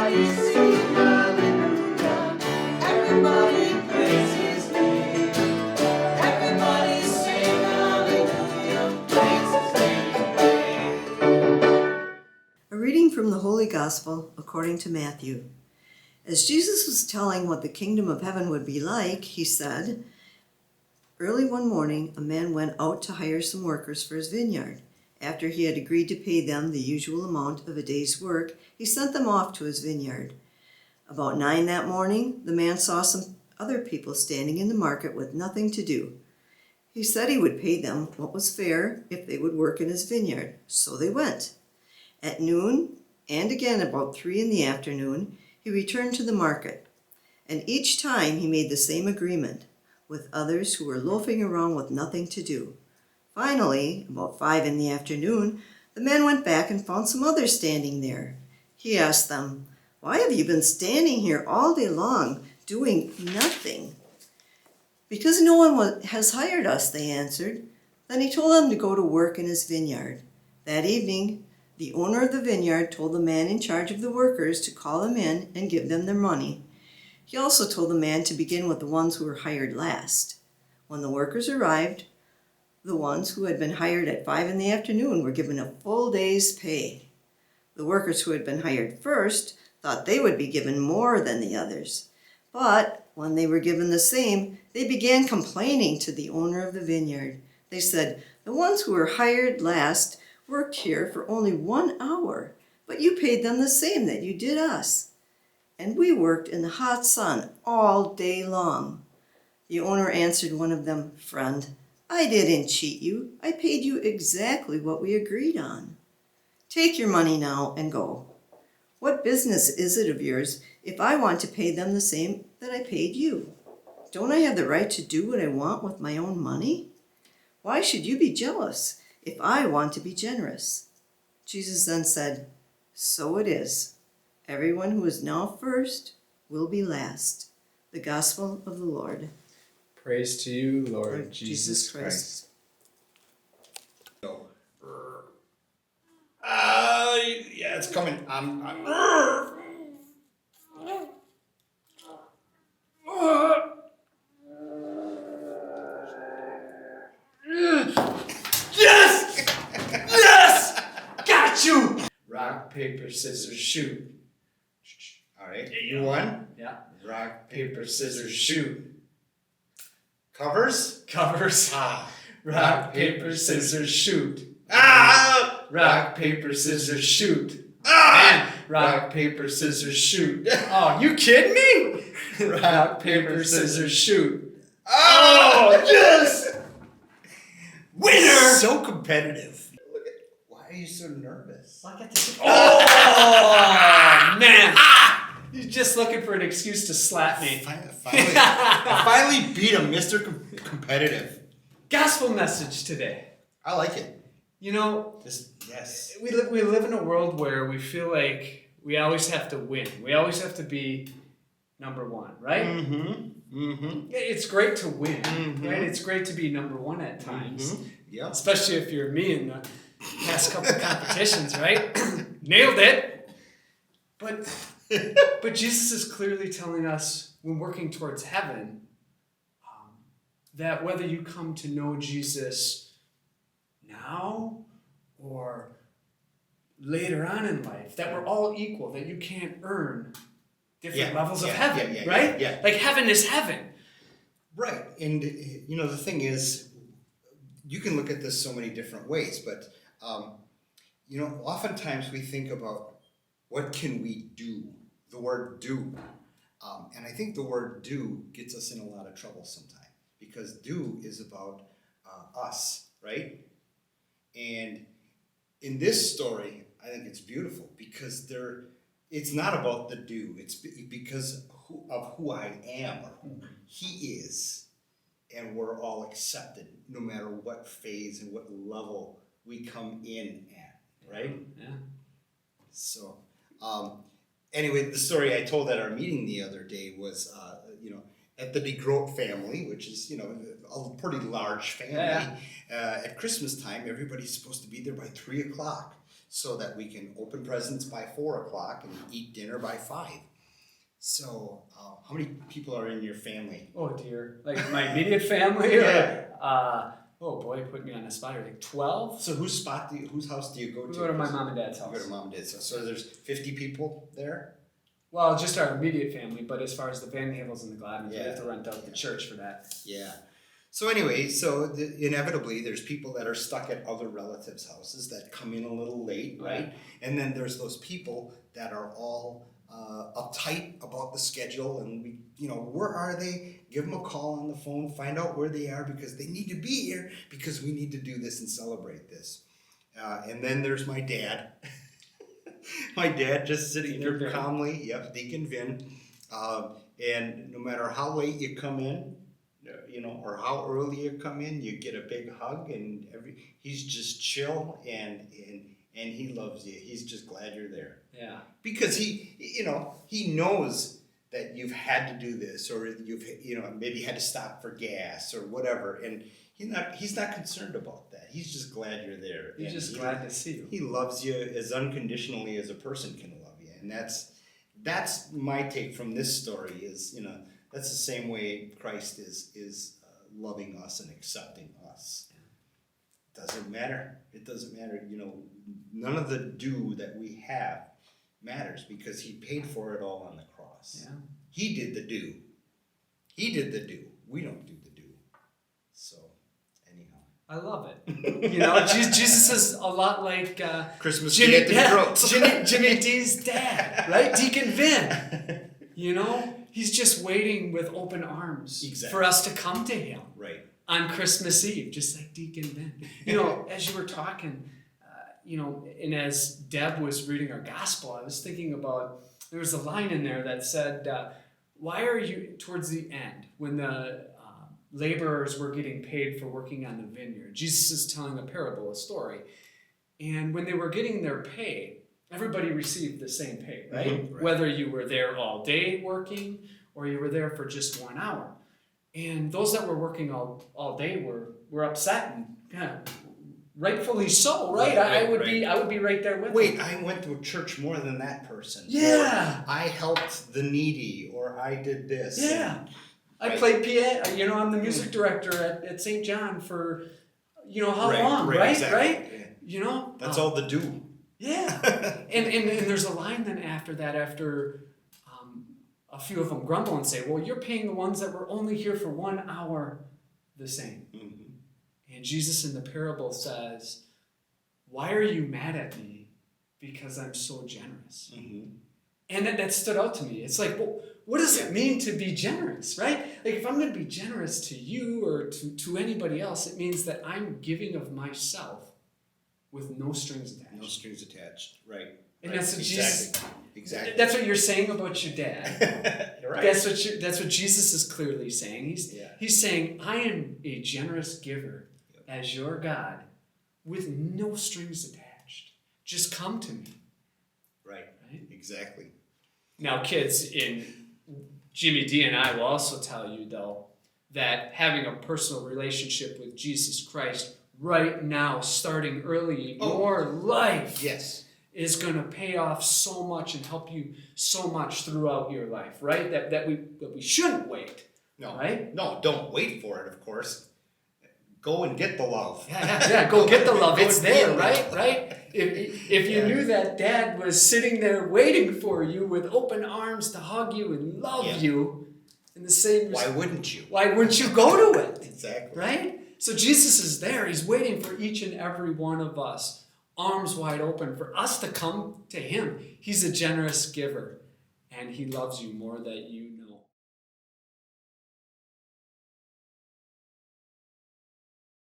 Everybody sing hallelujah. Everybody praise his name. Everybody sing hallelujah. Praise his name. A reading from the Holy Gospel according to Matthew. As Jesus was telling what the kingdom of heaven would be like, he said, "Early one morning, a man went out to hire some workers for his vineyard. After he had agreed to pay them the usual amount of a day's work, he sent them off to his vineyard. About 9 that morning, the man saw some other people standing in the market with nothing to do. He said he would pay them what was fair if they would work in his vineyard, so they went. At noon, and again about 3 in the afternoon, he returned to the market, and each time he made the same agreement with others who were loafing around with nothing to do. Finally, about 5 in the afternoon, the man went back and found some others standing there. He asked them, 'Why have you been standing here all day long, doing nothing?' 'Because no one has hired us,' they answered. Then he told them to go to work in his vineyard. That evening, the owner of the vineyard told the man in charge of the workers to call them in and give them their money. He also told the man to begin with the ones who were hired last. When the workers arrived, the ones who had been hired at 5 in the afternoon were given a full day's pay. The workers who had been hired first thought they would be given more than the others. But when they were given the same, they began complaining to the owner of the vineyard. They said, 'The ones who were hired last worked here for only 1 hour, but you paid them the same that you did us. And we worked in the hot sun all day long.' The owner answered one of them, 'Friend, I didn't cheat you. I paid you exactly what we agreed on. Take your money now and go. What business is it of yours if I want to pay them the same that I paid you? Don't I have the right to do what I want with my own money? Why should you be jealous if I want to be generous?' Jesus then said, 'So it is. Everyone who is now first will be last.' The Gospel of the Lord. Praise to you, Lord Jesus Christ. Yeah, it's coming. Yes! Yes! Got you! Rock, paper, scissors, shoot. All right, you won. Yeah. Rock, paper, scissors, shoot. Covers? Covers. Ah. Rock, paper, scissors, shoot. Ah! Rock, paper, scissors, shoot. Ah! Rock, paper, scissors, shoot. Oh, you kidding me? Rock, paper, scissors, shoot. Oh, yes! Winner! So competitive. Look at, why are you so nervous? I got to. Oh, man. You're just looking for an excuse to slap me. I finally beat him, Mr. Competitive. Gospel message today. I like it. You know, Yes. we live in a world where we feel like we always have to win. We always have to be number one, right? Mm-hmm. Mm-hmm. It's great to win, Mm-hmm. right? It's great to be number one at times. Mm-hmm. Yep. Especially if you're me in the past couple of competitions, right? Nailed it. But Jesus is clearly telling us when working towards heaven that whether you come to know Jesus now or later on in life, that we're all equal, that you can't earn different levels of heaven, right? Yeah. Like heaven is heaven. Right. And, you know, the thing is, you can look at this so many different ways, but, you know, oftentimes we think about what can we do? The word do. And I think the word do gets us in a lot of trouble sometimes because do is about us, right? And in this story, I think it's beautiful because it's not about the do. It's because of who I am or who he is. And we're all accepted no matter what phase and what level we come in at, right? Yeah. So, anyway, the story I told at our meeting the other day was, at the DeGroat family, which is, a pretty large family. At Christmas time, everybody's supposed to be there by 3 o'clock. so that we can open presents by 4 o'clock and eat dinner by 5. So, how many people are in your family? Oh dear, like my immediate family? Yeah. Oh boy, put me on the spot here. Like 12? So whose house do you go to? We go to my mom and dad's You house. go to mom and dad's house. So there's 50 people there? Well, just our immediate family, but as far as the Van Havels and the Gladmans, we Yeah. have to rent out the church for that. Yeah. So anyway, inevitably there's people that are stuck at other relatives' houses that come in a little late, right? And then there's those people that are all uptight about the schedule, and where are they? Give them a call on the phone, find out where they are, because they need to be here because we need to do this and celebrate this. And then there's my dad. My dad just sitting there Deacon Vin. calmly, Deacon Vin. And no matter how late you come in, or how early you come in, you get a big hug, and he's just chill and he loves you. He's just glad you're there. Yeah. Because he knows that you've had to do this, or you've maybe had to stop for gas or whatever, and he's not concerned about that. He's just glad you're there. He's just glad to see you. He loves you as unconditionally as a person can love you, and that's my take from this story. Is that's the same way Christ is loving us and accepting us. Doesn't matter. It doesn't matter. None of the do that we have matters, because he paid for it all on the cross. Yeah. He did the do. He did the do. We don't do the do. So, anyhow. I love it. Jesus is a lot like Christmas Jimmy, Day at the Groats. Jimmy D's dad, right? Deacon Vin. He's just waiting with open arms for us to come to him. Right. On Christmas Eve, just like Deacon Vin. As you were talking, and as Deb was reading our gospel, I was thinking about, there was a line in there that said, why are you, towards the end, when the laborers were getting paid for working on the vineyard, Jesus is telling a parable, a story. And when they were getting their pay, everybody received the same pay, right? Mm-hmm, right. Whether you were there all day working or you were there for just 1 hour. And those that were working all day were upset, and rightfully so, right? I would be right there with them. Wait, I went to church more than that person. Yeah. Or I helped the needy, or I did this. Yeah. I Right. played piano. I'm the music director at St. John for, how long, right? Exactly. Right? Yeah. That's all the do. Yeah. and there's a line then after that, after a few of them grumble and say, well, you're paying the ones that were only here for 1 hour the same. Mm-hmm. And Jesus in the parable says, why are you mad at me? Because I'm so generous. Mm-hmm. And that stood out to me. It's like, well, what does it mean to be generous, right? Like, if I'm going to be generous to you or to anybody else, it means that I'm giving of myself with no strings attached. No strings attached, right. And right. that's what Jesus... Exactly. That's what you're saying about your dad. You're right. That's what Jesus is clearly saying. He's saying, I am a generous giver as your God with no strings attached. Just come to me. Right. Exactly. Now, kids, Jimmy D and I will also tell you, though, that having a personal relationship with Jesus Christ right now, starting early in your life, is going to pay off so much and help you so much throughout your life, right? That we shouldn't wait. No. Right? No, don't wait for it, of course. Go and get the love. Yeah, go get the love. It's there, Go right? If you knew that Dad was sitting there waiting for you with open arms to hug you and love you in the same... Why wouldn't you? Why wouldn't you go to it? Exactly. Right? So Jesus is there. He's waiting for each and every one of us, arms wide open, for us to come to him. He's a generous giver, and he loves you more than you